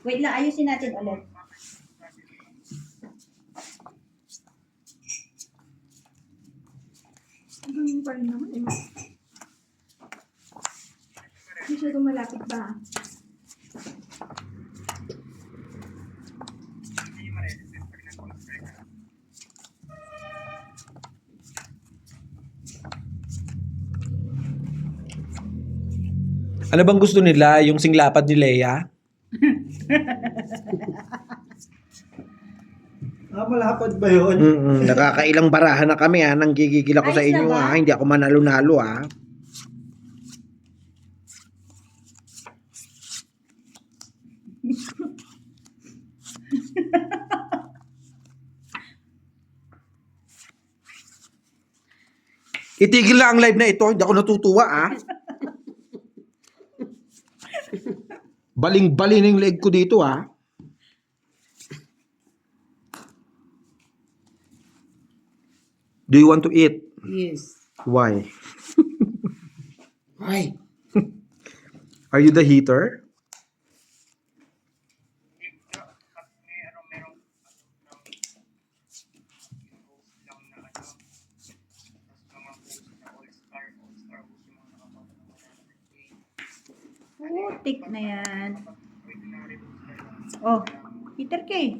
Wait lang, ayusin natin ulit. Ganun pa rin naman eh. Masyadong malapit ba? Ano bang gusto nila? Yung singlapad ni Leia? Malapad ba yun? Nakakailang barahan na kami ha. Nanggigigil ako sa Ayos na inyo ba? ha. Hindi ako manalo-nalo ha. Itigil lang ang live na ito. Hindi ako natutuwa ha. Baling-bali na yung leg ko dito ha. Do you want to eat? Yes. Why? Why? Are you the heater? Putik na yan. Oh, heater ka eh.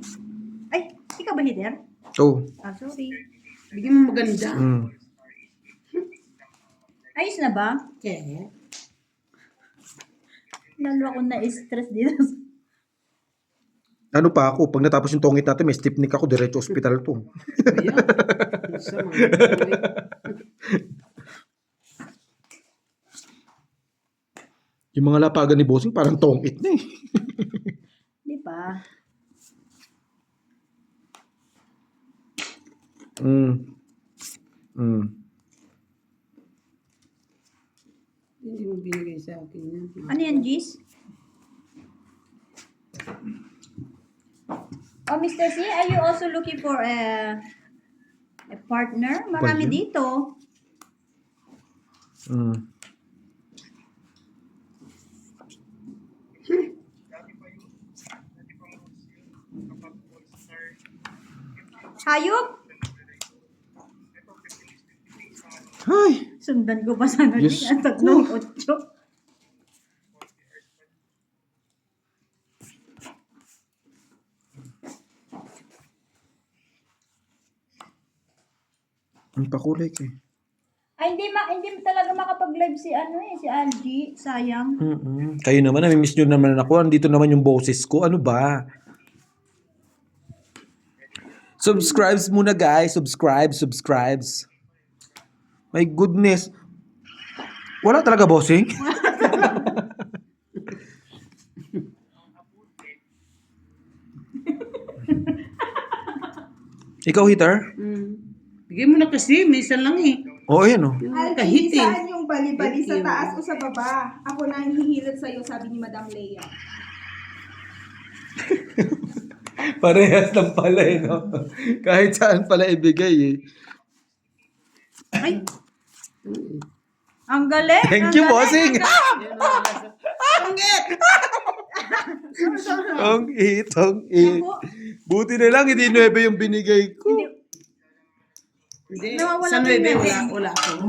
Ay, ikaw ba heater? Oh. Ah, sorry. Bigyan mo maganda. Ayos na ba? Kaya? Lalo ako na-stress dito. Ano pa ako? Pag natapos yung tongit natin, may stiffnick ako. Diretso hospital to. Kaya? Isa mga Yung mga lapagan ni Bossing, parang tongit na eh. Di ba? Hindi mo binigay sa akin yan. Ano yan, Gis? Oh, Mr. C, are you also looking for a partner? Marami Partner? dito. Hayop? Ay! Sundan ko pa sana Diyos din. Ang 3-8. Ang pakulay ka eh. Ay, hindi talaga makapag-live si si Algie. Sayang. Kayo naman, nami-miss nyo naman ako. Andito naman yung boses ko. Ano ba? Subscribes muna guys. Subscribes. My goodness. Wala talaga bossing? Ikaw, heater? Bigyan mo na kasi. Minsan lang eh. Oo, ayan oh. Yung Algie, kahit eh. saan yung bali-bali sa Kahit taas o sa baba? Ako na ang hihilot sa'yo, sabi ni Madam Leia. Parehas lang pala eh, no? Kahit saan pala ibigay eh. Ay! Ang galing! Thank ang you, galing, bossing! ang galing. Ang it. Buti na lang, hindi 9 yung binigay ko. Hindi. Nawawala Sa din 9, yan. wala ako.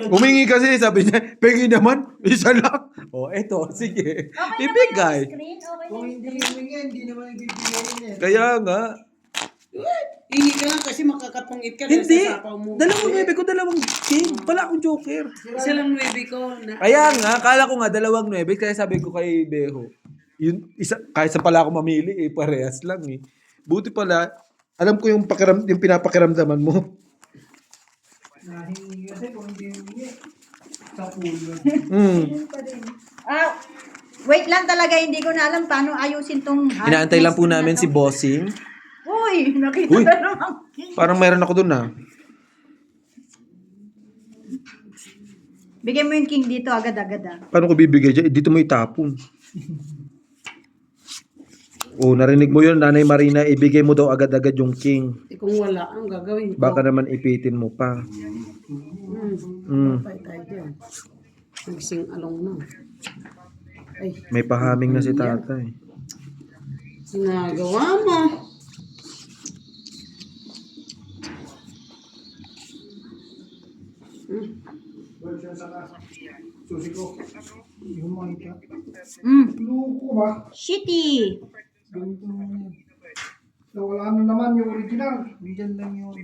Humingi kasi, sabi niya, pengi naman, isa lang. O, eto, sige. Okay Ibigay. naman yung screen. Okay Kung na hindi humingi, hindi naman ibibigay eh. Kaya nga. Ihi ka lang kasi makakapungit ka. Hindi. Sa sapaw mo. Dalawang 9 ko, dalawang king. Pala akong joker. Isa lang 9 ko. Kaya nga, kala ko nga dalawang 9, kaya sabi ko kay Beho, yun, isa, kahit sa pala ako mamili, eh, parehas lang eh. Buti pala, alam ko yung, yung pinapakiramdaman mo. Nahingi kasi kung hindi humingi. Sa pulo. Wait lang talaga, hindi ko na alam paano ayusin tong... Inaantay lang po namin si Bossing. Uy, nakita Uy. na naman. Parang mayroon ako dun ah. Bigyan mo yung king dito agad-agad ah. Paano ko bibigay dyan? Dito mo itapon. Oh, narinig mo yun, Nanay Marina, ibigay mo daw agad-agad yung king. Eh kung wala, ang gagawin ko. Baka naman ipitin mo pa. Patay tayo dyan. Nagsing along na. Ay, May pahaming na si tatay. ginagawa mo. Susi ko. Yung makita. Luko ko ba? Shitty. Ganito naman yan. Wala na naman yung original. Diyan lang yung...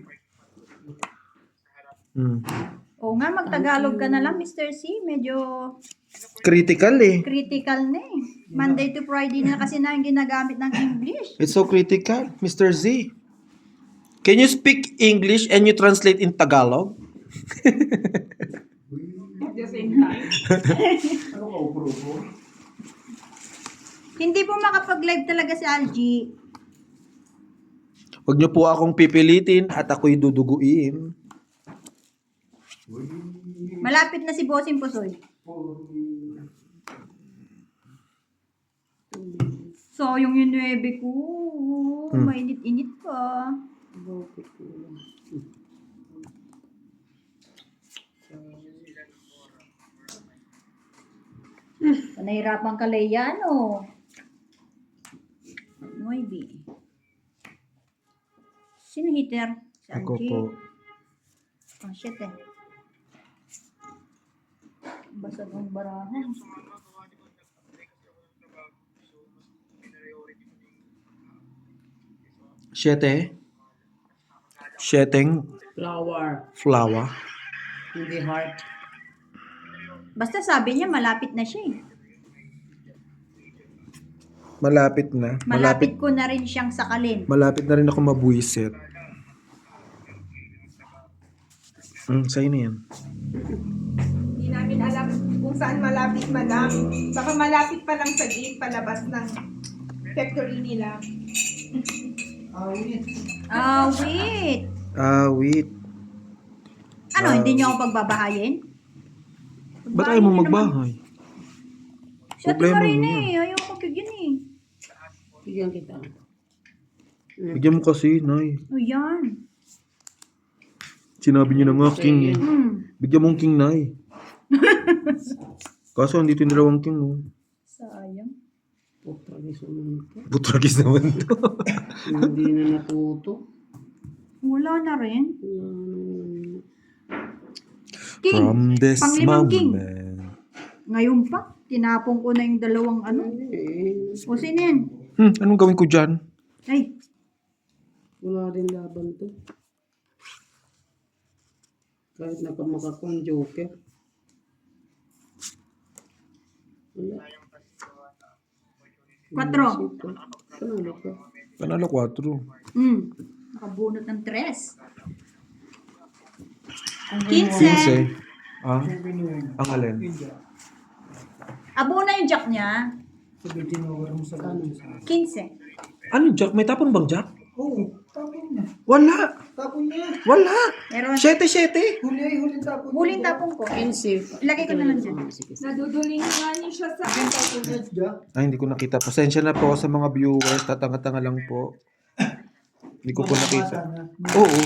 Mm. Oo nga, magtagalog ka na lang, Mr. C. Medyo Critical eh. critical na eh. Monday to Friday na kasi na yung ginagamit ng English. It's so critical, Mr. Z. Can you speak English and you translate in Tagalog? At the same time. Ano ka, upro-upro? Hindi po makapag-live talaga si Algie. Huwag niyo po akong pipilitin at ako'y duduguin. Malapit na si Bossing Pusoy. So, yung 9 ko, mainit-init pa. Nahirapan ka, Leia, no? 9. Sino hitter? Si Ako Algie. po. Oh, shit eh. Basag ang barahan. Sheteng Flower. flower. Hindi heart. Basta sabi niya, malapit na siya eh. Malapit na. Malapit ko na rin siyang sakalin. Malapit na rin ako mabuisit. Sa'yo na yan. Hindi namin alam kung saan malapit, madam. Baka malapit pa lang sa gate palabas ng factory nila. Awit. Wait. Wait. Ano, hindi niyo ako pagbabahayin? Ba't ayaw mo magbahay? Siya Problema rin mo eh. Ayaw ko yun eh. Bigyan kita. Bigyan mo kasi, Nay. O yan. Sinabi niyo na nga, King. Eh. Bigyan mong King, Nay. Kaso, andito yung dalawang King, oh. Sayang. Putragis naman ito. Butragis naman to. Hindi na natuto. Wala na rin. Wala naman. King. From this Panglimang moment. King. Ngayon pa, tinapong ko na yung dalawang ano. O sino yan? Anong gawin ko dyan? Ay, Wala rin laban to. Kahit nakamakakong joker. Wala. 4. Panalo ka. Panalo 4. Nakabunot ng 3. 15. 15. Ang alin? Abo na yung jack niya. Sabi tinawar mo sa kanin. 15. Ano, Jack? May tapon bang Jack? Oo, tapon niya. Wala. Tapon niya. Wala. Meron. 7. Huling tapon niya. Huling tapong ko. 15. Ilagay ko na lang dyan. Sige. Naduduling nga niya siya sa Tapon niya, Jack. Ay, hindi ko nakita. Pasensya na po sa mga viewers. Tatanga-tanga lang po. Hindi ko po nakita. Oo.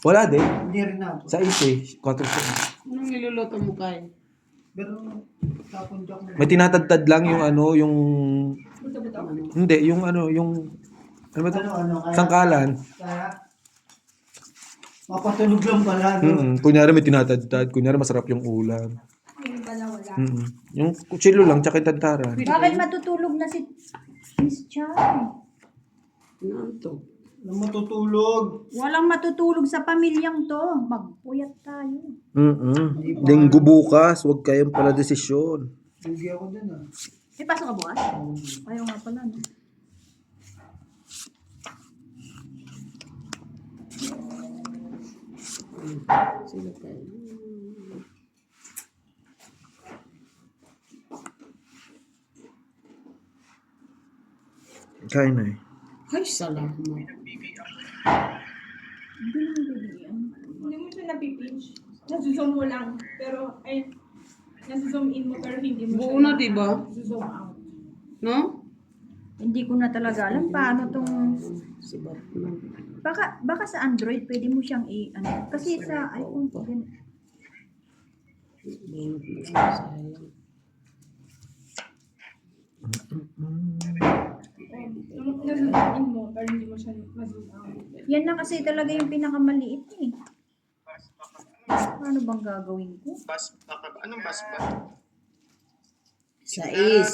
Wala din. Hindi rin na. Sa ite, 4 po. Anong niluluto mo kay? Pero tapon Jack na. May tinatadtad lang yung ano, yung... buto-buto. Hindi, yung ano, yung... Ano ba ito? Ano, kaya? Sangkalan. Kaya, mapatulog lang pala. No? Kunyari may tinatadtad. Kunyari masarap yung ulam. Yung pala wala. Yung kutsilo lang, tsaka yung tantaran. Bakit matutulog na si Miss Chai? Nanto. Nang matutulog. Walang matutulog sa pamilyang to. Magpuyat tayo. Linggo bukas, huwag kayong pala desisyon. Lugi ako dun ah. May pasok ka bukas? Ayaw nga pala, no? Sila kayo. Kain na eh. Ay, salamat. Hindi mo siya napipinch. Nasuzoom mo lang. Pero, ay, nasuzoom in mo pero hindi mo Buo na, di ba? nasuzoom out. No? Hindi ko na talaga alam paano tong... Si Batman. Baka sa Android pwede mo siyang ano. Kasi sa iPhone po. Bunot na lang, sayang. Nasunuin mo, pero hindi mo siya ma-zoom out. Yan na kasi talaga yung pinakamaliit eh. Ano bang gagawin ko? Anong bus ba? Sa is.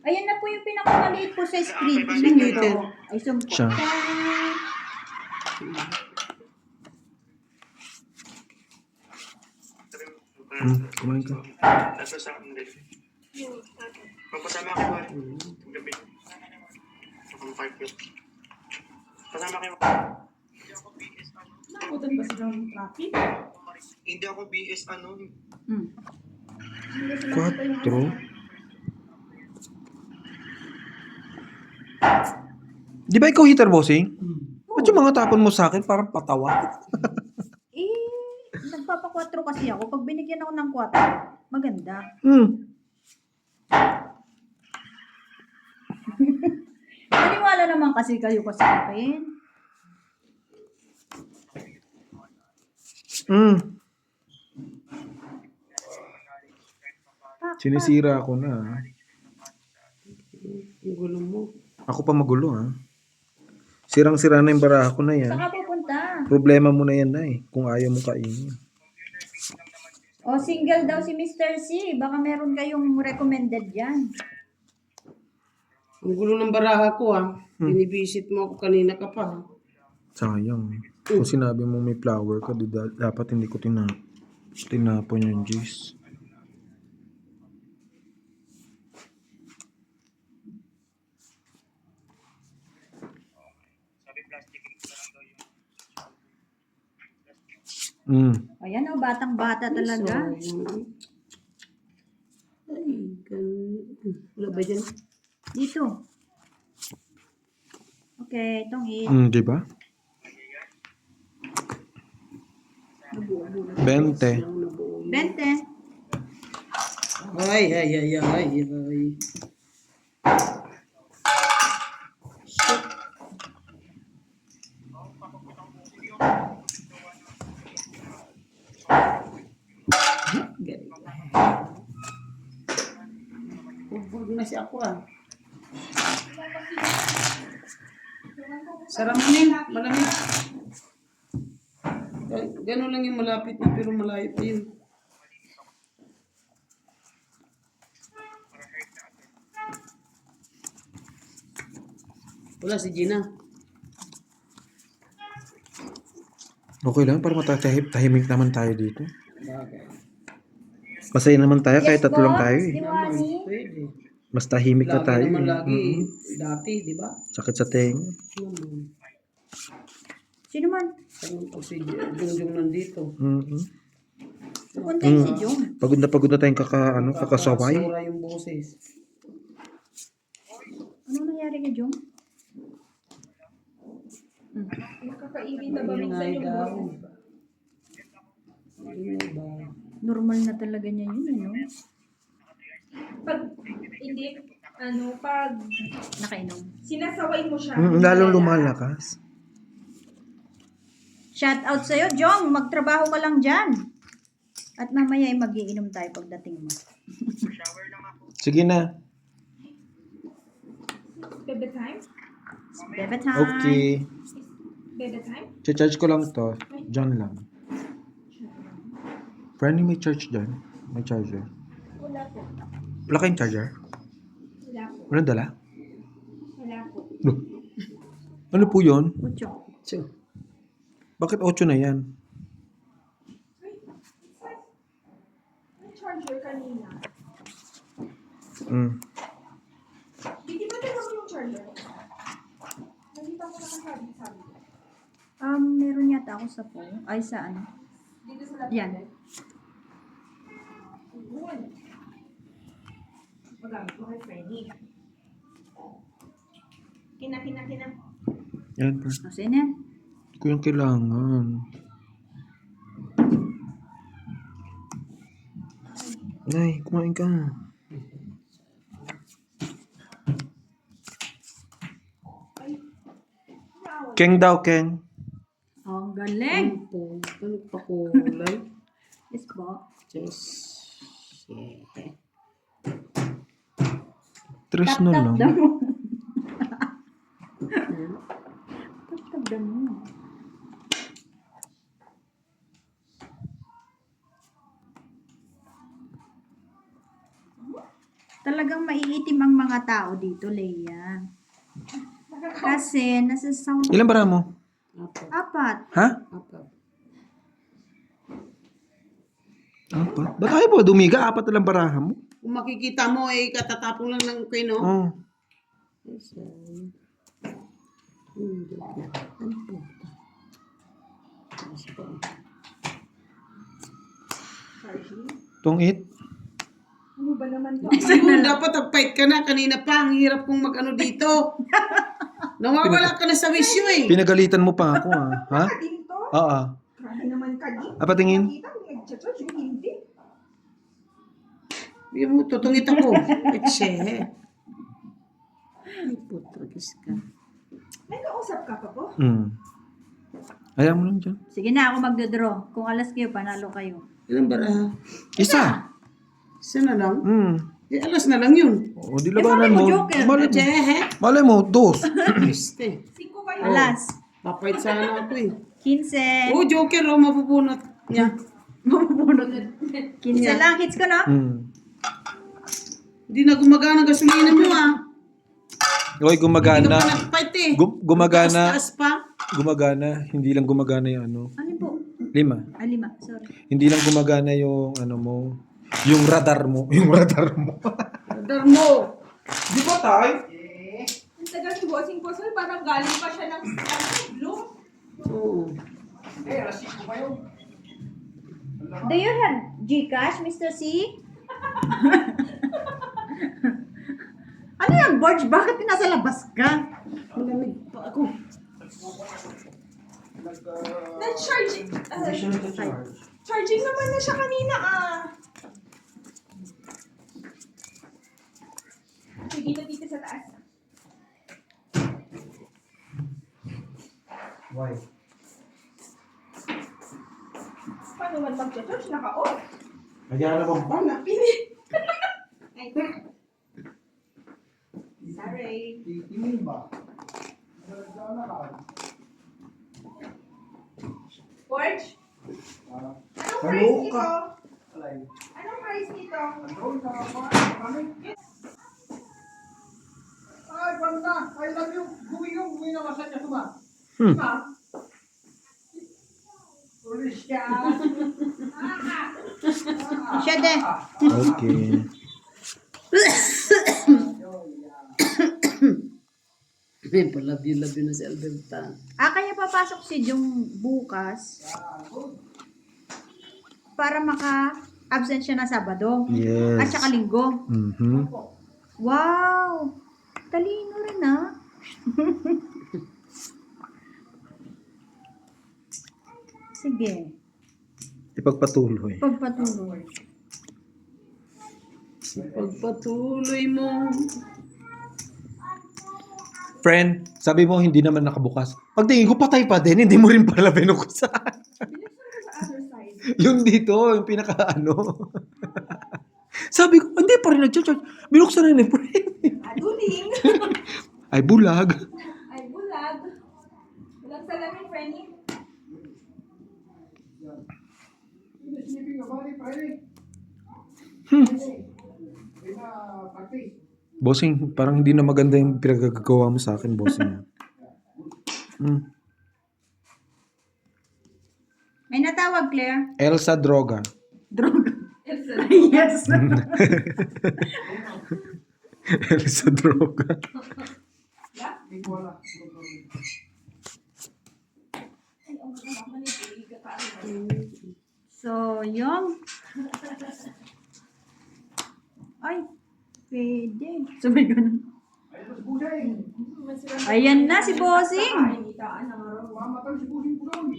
Ayan na po yung pinakamaliit po sa screen. Sino ito? Ay, zoom po. Siya. Kumain ka. Nasa sa akin din. Magpasama kayo ba? Gabi. Ang 5 yun. Pasama kayo. Nakutan ba sila ng traffic? Hindi ako BS ano. Hmm. 4. Di ba ikaw hitter, bossing? Ba't yung mga tapon mo sa akin parang patawa? Nagpapa-4 kasi ako. Pag binigyan ako ng 4, maganda. Maniwala naman kasi kayo sa akin. Sinisira ako na. Ang gulo mo. Ako pa magulo, ha? Sirang-sira na yung baraha ko na yan. Saan ka pupunta? Problema mo na yan na eh, kung ayaw mo kainin. O, single daw si Mr. C. Baka meron kayong recommended yan. Ang gulo ng baraha ko Binibisit mo ako kanina ka pa. Sayang. Kung sinabi mo may flower ka, dapat hindi ko tinapon yung juice. Ayan o, batang-bata talaga. Ay, wala ba dyan? Dito. Okay, itong hit. Di ba? 20. 20. Ay, ay, ay, ay, ay. Shit. Huwag na siya ako Saramanin, malamig. Ganun lang yung malapit na pero malayo pa yun. Wala si Gina. Okay lang, para matatahimik naman tayo dito. Bagay. Masaya naman tayo kahit tatlo lang tayo eh. Diwani. Pwede. Mas tahimik na Lagi tayo. naman lagi. Mm-mm. Dati, di ba? Sakit sa tenga. Sino man? Ano pag si Jungjung nandito? Pupunta yung si Jong. Pagod na tayong kakasaway. Sura yung boses. Ano nangyari kay Jong? Nakakaibig na ba minsan Ingay yung daw. boses? Ingay ba? Normal na talaga niya yun, ano? Pag, hindi, pag Nakainom. sinasaway mo siya. Lalong lumalakas. Shout out sa'yo, Jong. Magtrabaho ka lang dyan. At mamaya ay magiinom tayo pagdating mo. Sige na. Bebe time? Bebe time. Okay. Bebe time? Charge ko lang to. Diyan lang. Friendly, may charge dyan. May charger. Wala po. Wala kayong charger? Wala po. Walang dala? Wala po. No. Ano po yun? Mucho. So, Bakit 8 na yan? May charger kanina. Hindi ba dala mo yung charger? Nakita ko na sabi. Meron yata ako sa phone. Ay, sa ano? Dito sa laptop. Yan. Yun. Magamit mo kay Freddy. Kina. Yan pa. Kasi yan. Hindi ko yung kailangan. Nay, kumain ka. Keng daw, Keng. Oh, ang galing. ano pa kulay? Yes po. Just, yeah. Tres na lang. Tap-tap mo. Tap-tap mo. Talagang maiitim ang mga tao dito, Leia. Kasi nasa sound Ilan bara mo? Apat. 4. Ha? Apat. Apat? Ba't ayaw po dumiga? 4 na lang baraha mo? Kung makikita mo, eh, katatapong lang ng kayo, no? Oo. Isa. Hindi. Ano po? Mas pa. Tong it? Ano ba naman to? Ayun, dapat nag-fight ka na. Kanina pa, ang hirap kong mag-ano dito. Nawawala ka na sa wisyo eh. Pinagalitan mo pa ako ha? Din to? Oo. Grabe naman ka din. Apa tingin? Kita mo nag-judge yung hindi. Yung mo, tutungit ako. Etche. Ay, putragis ka. May kausap ka pa po? Ayaw mo lang dyan. Sige na, ako magdodraw. Kung alas kayo, panalo kayo. Ilan baraha? Isa. Isa na lang? Hmm. Eh, alas na lang yun. O, di labanan malay mo, mo. Joker. Malay mo. Etche. Malay mo, 2. Triste. 5 kayo. Alas. Papait sana ako eh. 15. Oh, Joker, oh, mapupunot niya. Mapupulot. 15 lang, hits ko, no? Hindi na gumagana ang gasolina mo ah. Oy, Hindi ka gumagana. pa nag-fight eh. Gumagana. Taas pa. Gumagana. Hindi lang gumagana yung ano. Ano po? 5. 5, sorry. Hindi lang gumagana yung ano mo. Yung radar mo. Yung radar mo. Radar mo. Di ba tay? Ang tagal ni Bossing Pusoy, parang galing pa siya ng bloom. Oo. Do you have Gcash, Mr. C? Ano yan, Borge? Bakit nasa labas ka? Malamig pa ako. Na-charging. Charging naman na siya kanina Sige, dito sa taas. Why? Paano man mag-charge? Naka-off. Kaya naman pa. Pili. Ay, sorry. Titingin ba? Naglalakad. George? Ah, Anong price nito? alay. Anong price nito? Doon sa kami. Ay, banda. I love you. Gumi na masaya ka ba? Ma? Ulis ka. Siya din. Okay. May palabyo-labyo na si Alberta. Kaya papasok si Jung bukas para maka-absent siya na Sabado. Yes. At saka Linggo. Mhm. Wow! Talino rin Sige. Ipagpatuloy. Pagpatuloy. Pagpatuloy mo. Friend, sabi mo hindi naman nakabukas. Pagtingin ko patay pa din, hindi mo rin pala binuksan. Other side. Yung dito, yung pinaka ano. Sabi ko, hindi pa rin nag-charge. Binuksan na ni friend. Aduling. Ay, bulag. Ay, bulag. Walang salamin, Frenny. Sleeping about it, Friday. Kaya practice. Bossing, parang hindi na maganda yung pinagagawa mo sa akin, bossing. May natawag, Claire. Elsa Droga. Droga. Yes. Elsa Droga. Hindi ko wala. So, yung... Ay, pwede. Sabi ko na. Ay, mas busay. Ayan na si Bossing. Mamatay si busing po doon.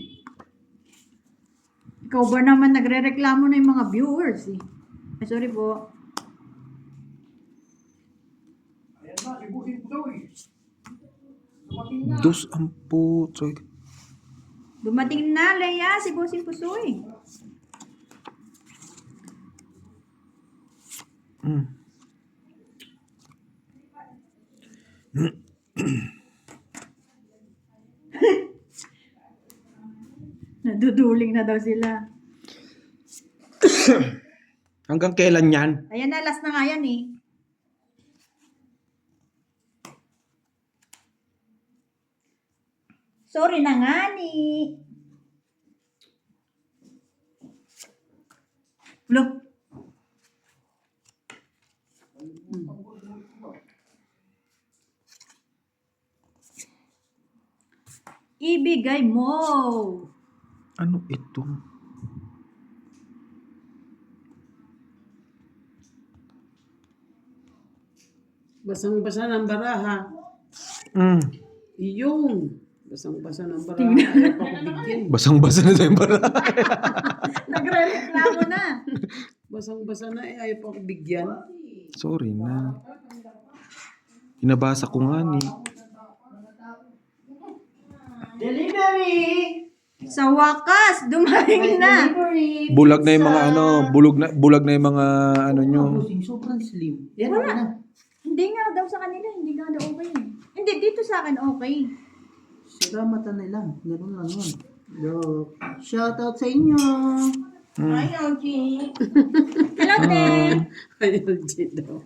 Ikaw ba naman nagre-reklamo na yung mga viewers eh? Ay, sorry po. Ayan na, si busing po doon. Dumating na. Dos ang puto. Dumating na, Leia, si Bossing Pusoy. Naduduling na daw sila. Hanggang kailan yan? Ayan na, last na nga yan eh. Sorry na nga ni. Look. Ibigay mo. Ano ito? Basang-basa ng baraha. Mm. Iyong. Basang-basa ng baraha. Ayaw pa ko bigyan. Basang-basa na tayong bara. Nagre-reklamo na. Basang-basa na ayaw pa ko bigyan. Sorry na. Inabasa ko nga ni. Sa wakas, dumating na. Bulag na yung mga ano, bulag na yung mga ano nyo. Sobrang slim. Yan, okay na. Hindi nga daw sa kanila, hindi nga daw okay. Hindi, dito sa akin okay. Sira mata nila. Ganun lang yun. Shoutout sa inyo. Hello, Ah. Ten. Ayaw dyan daw.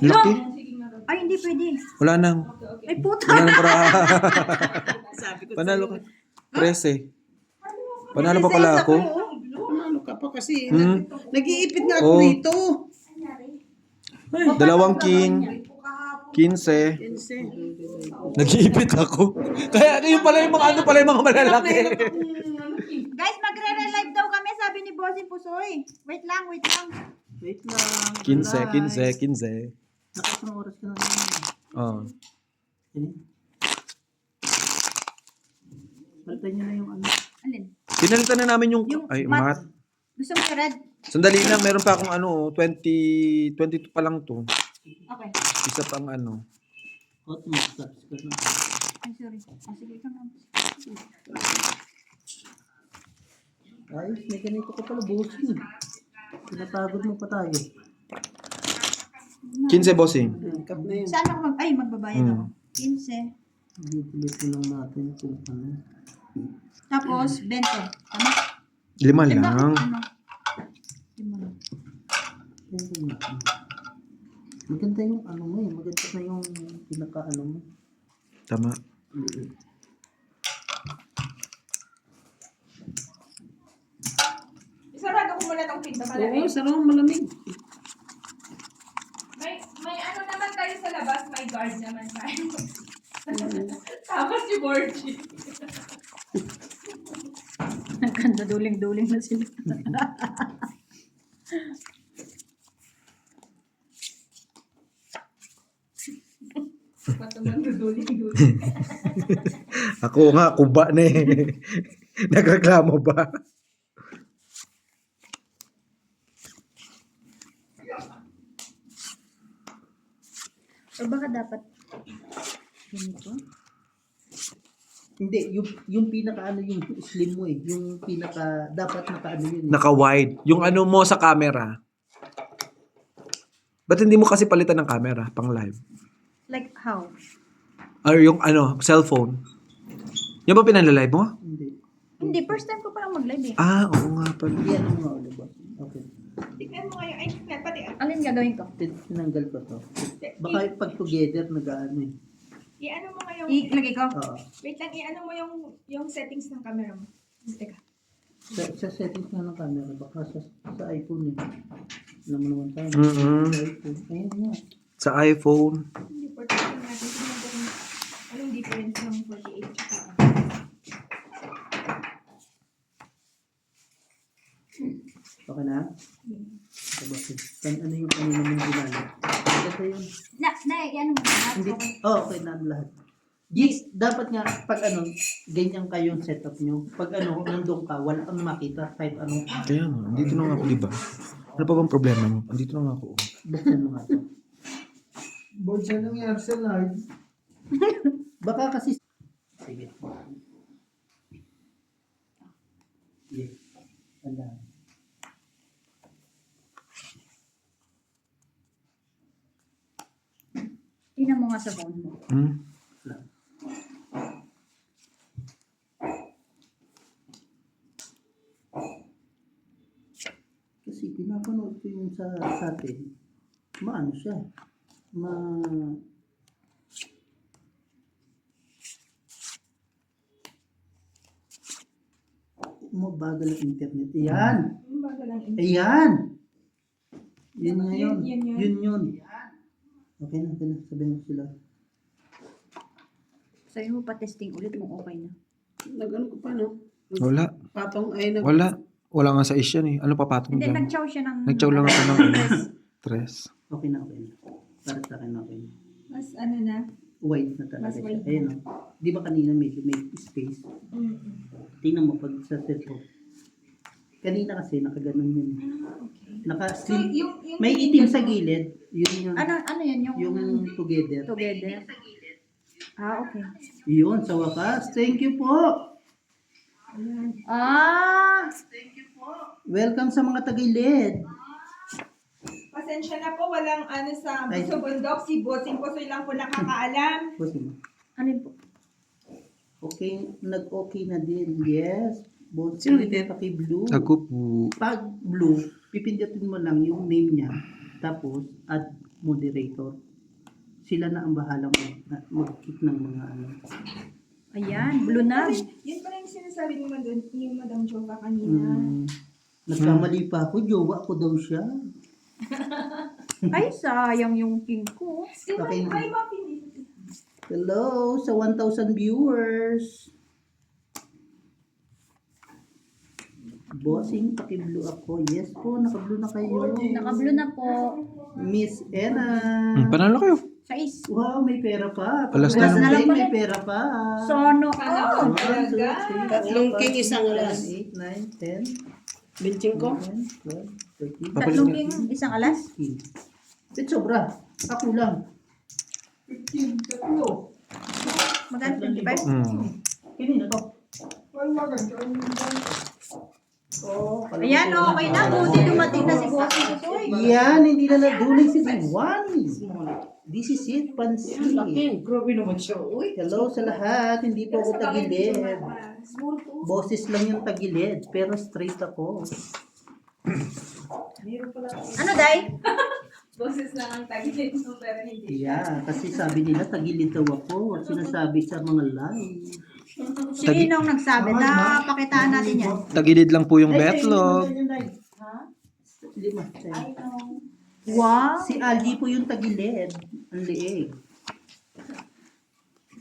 Laki. Ay, hindi pwede. Wala nang. Ay, puta. Wala nang para. Sabi ko Panalo ka. 13. Panalo pa pala ako. Ano ka pa kasi. Hmm. Nag-iipit nga ako Oh. dito. Dalawang king. 15. Pense. Nag-iipit ako. Kaya yung pala yung mga ano pala yung mga malalaki. Guys, magre-relive daw kami, sabi ni Bossy Pusoy. Wait lang, wait lang. Wait lang. 15. Nakasang oras ka na naman. Oh. Balitan nyo na yung ano. Alin? Pinalitan na namin yung Yung ay mat. mat. Gusto mo yung red? Sandali lang, meron pa akong ano, 22 pa lang to. Okay. Isa pang ano. Hot mustard. Ay, sorry. Sige, ikaw na. Ayos, may ganito ka pala bossing. Pinapagod mo pa tayo. 15 bossing. Kap na yun. Saan ako magbabayad ako? 15. Dito lang natin kung ano. Tapos, 20. Tama? 5 Eh, bakit lang. ano? 5 lang. Pero nga. Maganda yung ano mo eh. Maganda na yung pinaka ano mo. Tama. Isarado ko muna tong pinto Oo, malamig. sarong malamig. May ano naman tayo sa labas, may guard naman tayo. Tapos si Borgie. Ang ganda, duling-duling na sila. Patuman duduling-duling. Ako nga, kuba na eh. Nagreklamo ba? O baka dapat ganito? Hindi, yung pinaka ano yung slim mo eh. Yung pinaka, dapat naka ano yun eh. Naka-wide. Yung ano mo sa camera. Ba't hindi mo kasi palitan ng camera pang live? Like how? Or yung ano, cellphone. Yan ba pinalalive mo? Hindi. Hindi, first time ko palang mag-live eh. Ah, oo nga pala. Yan ang mga ulo ba? Okay. Tignan mo ngayon. Ay, tignan pati. Alin gagawin ko? Tinanggal ko to. Baka pag together nag-ano eh. I-ano mo ngayon. Ilagay ko? Oo. Wait lang, i-ano mo yung settings ng camera mo. Teka. Sa settings nga ng camera, baka sa iPhone eh. Alam mo naman tayo. Mm-mm. Sa iPhone. Ayun nga. Sa iPhone. Yung 48 natin. Tignan ko kung anong difference ng 48 tsaka ano. Okay na? Bakit? Ano yung kanina mong ginamit? Maganda yun. Yan mo na. Hindi. Okay. Oh, okay na ang lahat. Yes, dapat nga pag ano, ganyan kayo yung setup nyo. Pag ano, nandun ka, wala kang makita kahit ano. Kaya nga, andito na nga ako, di ba? Ano pa bang problema mo? Andito na nga ako. Buksan mo nga to. Board siya nangyari sa live. Baka kasi... Sige. Yes. Tandaan. Tingnan mo nga sa phone mo. Kasi pinapanood ko yung sa atin. Maano siya? Mabagal ang internet. Ayan! Yung baga lang Ayan! Yun nga yun. Yun. Yun. Okay na. Sabihin mo sila. Sabi mo pa testing ulit kung okay na. Nag-ano ko pa, no? Wala. Patong ay Wala. Wala nga sa is yan eh. Ano papatong Hindi, dyan? nag-chow siya ng... Nag-chow lang ako ng tres. Okay na. Para sa akin okay na. Mas ano na. Wide na talaga Mas siya. wide. Ayun o. Di ba kanina medyo may space? Tingnan mo pag sa setup. Kanina kasi nakaganon yun. So, Naka-slim. yung May itim sa gilid. Yun yun. Ano yan yung... Yung together. Together. Ah, okay. Yun, sa wakas. Thank you po. Ah! Welcome sa mga tagilid. pasensya na po, walang ano sa Ay. Buso Bundok. Si Bossing Pusoy lang po nakakaalam. Bossing. Ano yun po? Okay, nag-okay na din. Yes. Sino Bossing, ito? paki-blue. Ako po. Pag blue, pipindutin mo lang yung name niya. Tapos, add moderator. Sila na ang bahalang mag-kick ng mga ano. Ayan, blue na. Yun pala yung sinasabi ni Madam Jova kanina. Nagkamali pa ako, jowa ko daw siya. Ay, sayang yung king ko. Okay na. Ay, mapindi. Hello sa 1,000 viewers. Bossing, paki-blue ako. Yes po, naka-blue na kayo. Naka-blue na po. Miss Ena. Panalo kayo. Sais. Wow, may pera pa. Alas na lang. Pag may pera pa. Sono. Ano? Oh. Talaga? Tatlong king, isang alas. 8, 9, 10, Bilching ko. 11, 12, 13, Tatlong king, isang alas. 15. Bet sobra. Ako lang. 15, tatlo. Magkano? 25? Kanina to. Well, maganda. Oh, Ayan, okay na. Buti dumating na si Bossing Pusoy. Yan, hindi na naduling si Diwani. This is it, pansi. Grabe naman siya. Uy. Hello sa lahat, hindi po ako tagilid. Boses lang yung tagilid, pero straight ako. Ano, Day? Boses lang ang tagilid mo, pero hindi. Yeah, kasi sabi nila tagilid daw ako. Sinasabi sa mga live. Sinong nagsabi na pakitaan natin yan? Tagilid lang po yung betlog. Lima. Wow. Si Algie po yung tagilid. Ang liig.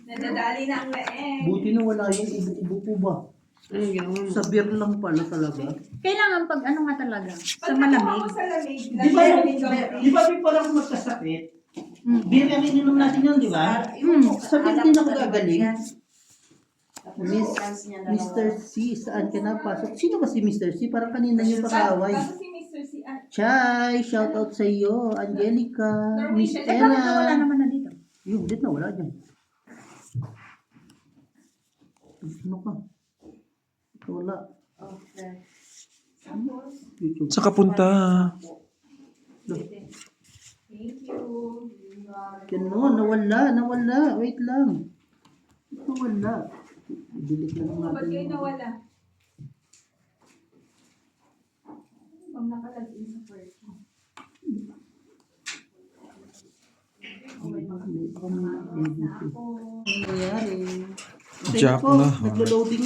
Nadadali na ang leeg. Buti na wala yung ibu-ibu po ba? Anong ginawa mo? Sa beer lang pala talaga. Kailangan pag ano nga talaga? Sa Pag nakuha malamig. mo sa lamig, Di ba, lagyan din daw. di ba parang magkasakit? Mm. Beer ang ininom natin yun, di ba? Sa beer din ako gagaling. Mr. C, saan ka napasok? Sino ba si Mr. C? Parang kanina yung pakaway. Bago si Mr. C. Chay, shout out sa iyo, Angelica, Miss Norwegian. Eh, bakit nawala Ena. naman na dito? Yung dit na wala dyan. Ano ka? Wala. YouTube. Sa kapunta. Thank you. Ganun, nawala. Wait lang. Nawala. Delete lang Ba't kayo natin. nawala? Pag nakalagin sa first. Ano nangyari? Jack po, na. naglo-loading.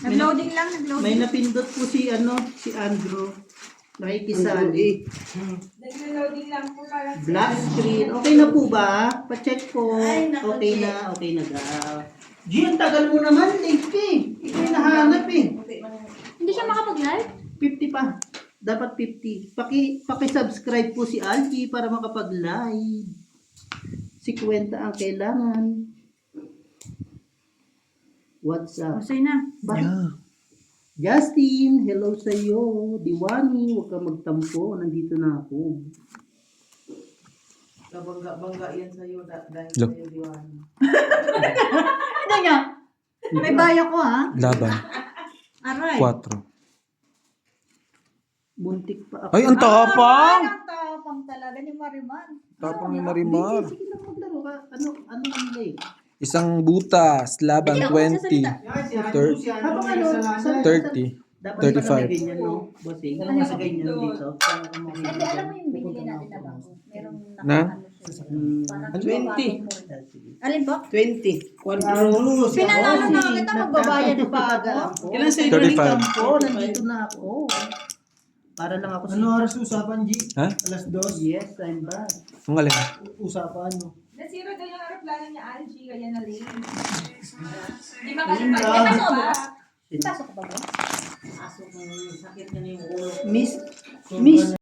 Nag-loading lang, May nag-loading. napindot po si Andrew. Nakikisali. Nag-loading lang po para Black screen. Okay na po ba? Pa-check po. Okay na daw. G, ang tagal mo naman, late ka eh. Ikaw yung nahanap eh. Hindi siya makapag-live? 50 pa. Dapat 50. Paki-subscribe po si Algie para makapag-live. 50 ang kailangan. What's up? Pusoy na. Yeah. Justin, hello sa iyo. Diwani, huwag ka magtampo. Nandito na ako. Kabangga-bangga yan sa'yo dahil Look. sa'yo, Diwani. Ano niya? May baya ko ha. Laban. Aray. 4. Muntik pa ako. Ay, ang tapang! Ang tapang talaga ni Marimar. Tapang ni Marimar. Sige lang, maglaro ka. ano nila eh. Isang butas, laban Hindi ako 20, magsasalita. Habang ano, sa 30. dapat 35. pala may ganyan, no? Bossing, Ano sa ganyan dito. Hindi, alam mo yung binili natin na bago. Merong Na? Parang 20. Alin po? 20. Quadro. Pinanalo na kita, magbabayad pa ako. Ilan sa 35. Oo, nandito na ako. Para lang ako Ano oras usapan, G? Ha? Alas 2? Yes, I'm back. Ang alin? Usapan, no? Nasira daw yung aeroplano niya, Algie, kaya na late. Hindi Pasok makalimutan ba? pa. Pasok ka ba ba? Miss